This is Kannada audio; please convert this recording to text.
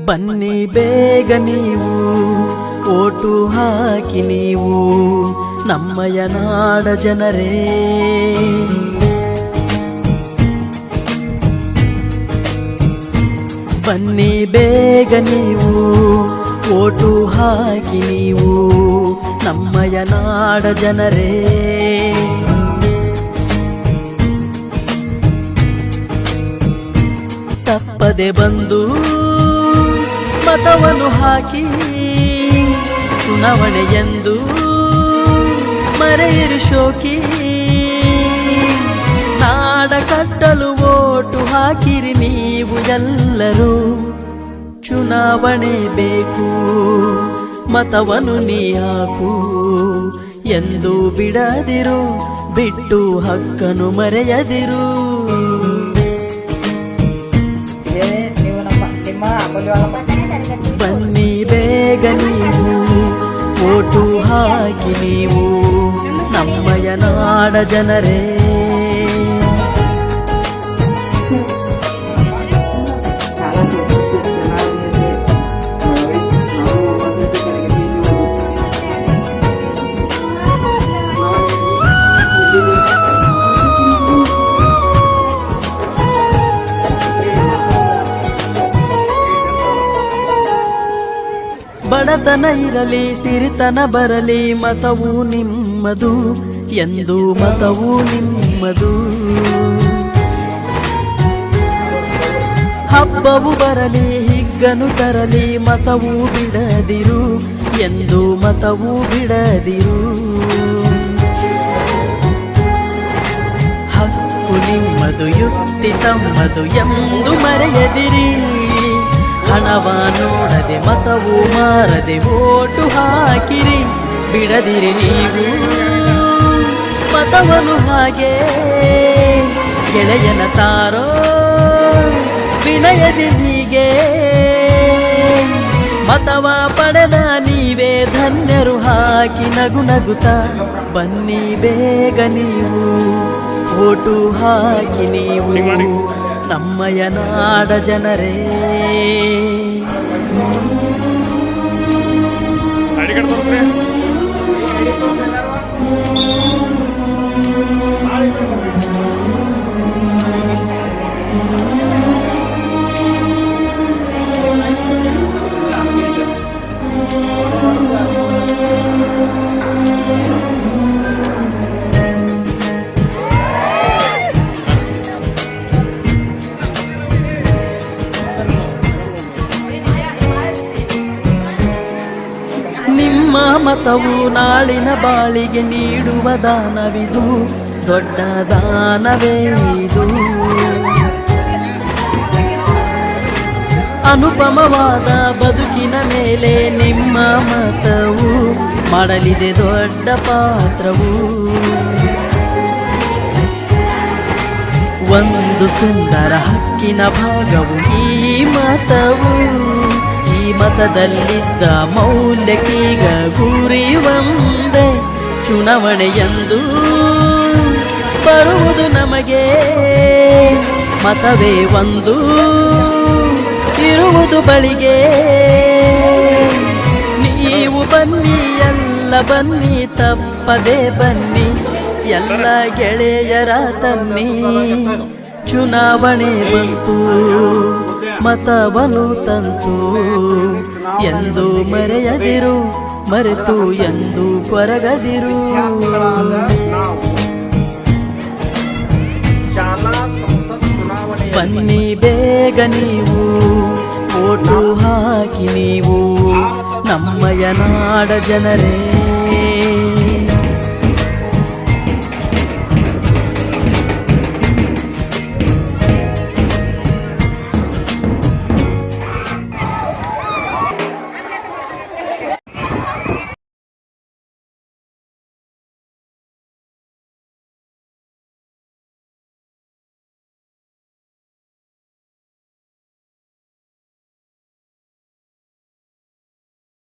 ಬನ್ನಿ ಬೇಗ ನೀವು ಓಟು ಹಾಕಿ ನೀವು ನಮ್ಮಯ ನಾಡ ಜನರೇ. ಬನ್ನಿ ಬೇಗ ನೀವು ಓಟು ಹಾಕಿ ನೀವು ನಮ್ಮಯ ನಾಡ ಜನರೇ. ತಪ್ಪದೆ ಬಂದು ಮತವನ್ನು ಹಾಕಿ ಚುನಾವಣೆಯೆಂದು ಮರೆಯಿರಿ ಶೋಕಿ. ನಾಡ ಕಟ್ಟಲು ಓಟು ಹಾಕಿರಿ ನೀವು ಎಲ್ಲರೂ. ಚುನಾವಣೆ ಬೇಕು ಮತವನ್ನು ನೀ ಹಾಕು ಎಂದು ಬಿಡದಿರು, ಬಿಟ್ಟು ಹಕ್ಕನ್ನು ಮರೆಯದಿರು. ಬನ್ನಿ ಬೇಗ ನೀವು ಓಟು ಹಾಕಿ ನೀವು ನಮ್ಮಯ ನಾಡ ಜನರೇ. ಬಡತನ ಇರಲಿ ಸಿರಿತನ ಬರಲಿ ಮತವು ನಿಮ್ಮದು ಎಂದು ಮತವು ನಿಮ್ಮದು. ಹಬ್ಬವು ಬರಲಿ ಹಿಗ್ಗನು ತರಲಿ ಮತವು ಬಿಡದಿರು ಎಂದು ಮತವು ಬಿಡದಿರು. ಹಕ್ಕು ನಿಮ್ಮದು ಯುಕ್ತಿ ತಮ್ಮದು ಎಂದು ಮರೆಯದಿರಿ. ಹಣವ ನೋಡದೆ ಮತವು ಮಾರದೆ ಓಟು ಹಾಕಿರಿ, ಬಿಡದಿರಿ ನೀವು ಮತವನ್ನು ಹಾಗೆ. ಗೆಳೆಯನ ತಾರೋ ವಿನಯದಿ ಹೀಗೆ, ಮತವ ಪಡೆದ ನೀವೇ ಧನ್ಯರು ಹಾಕಿ ನಗು ನಗುತ್ತಾ. ಬನ್ನಿ ಬೇಗ ನೀವು ಓಟು ಹಾಕಿ ನೀವು ನಮ್ಮಯ ನಾಡ ಜನರೇ. ನಿಮ್ಮ ಮತವು ನಾಳಿನ ಬಾಳಿಗೆ ನೀಡುವ ದಾನವಿದು, ದೊಡ್ಡ ದಾನವೇ ಇದು. ಅನುಪಮವಾದ ಬದುಕಿನ ಮೇಲೆ ನಿಮ್ಮ ಮತವು ಮಾಡಲಿದೆ ದೊಡ್ಡ ಪಾತ್ರವು. ಒಂದು ಸುಂದರ ಹಕ್ಕಿನ ಭಾಗವು ಈ ಮತವು. ಈ ಮತದಲ್ಲಿದ್ದ ಮೌಲ್ಯಕ್ಕೀಗ ಗುರಿ ಒಂದೇ, ಚುನಾವಣೆಯೆಂದು ಬರುವುದು ನಮಗೆ. ಮತವೇ ಒಂದು ಇರುವುದು ಬಳಿಗೆ. ನೀವು ಬನ್ನಿ ಎಲ್ಲ ಬನ್ನಿ ತಪ್ಪದೆ ಬನ್ನಿ ಎಲ್ಲ ಗೆಳೆಯರ ತನ್ನಿ. ಚುನಾವಣೆ ಬಂತು ಮತವನ್ನು ತಂತು ಎಂದು ಮರೆಯದಿರು, ಮರೆತು ಎಂದು ಕೊರಗದಿರು. ಬನ್ನಿ ಬೇಗ ನೀವು ಓಟು ಹಾಕಿ ನೀವು ನಮ್ಮಯ ನಾಡ ಜನರೇ.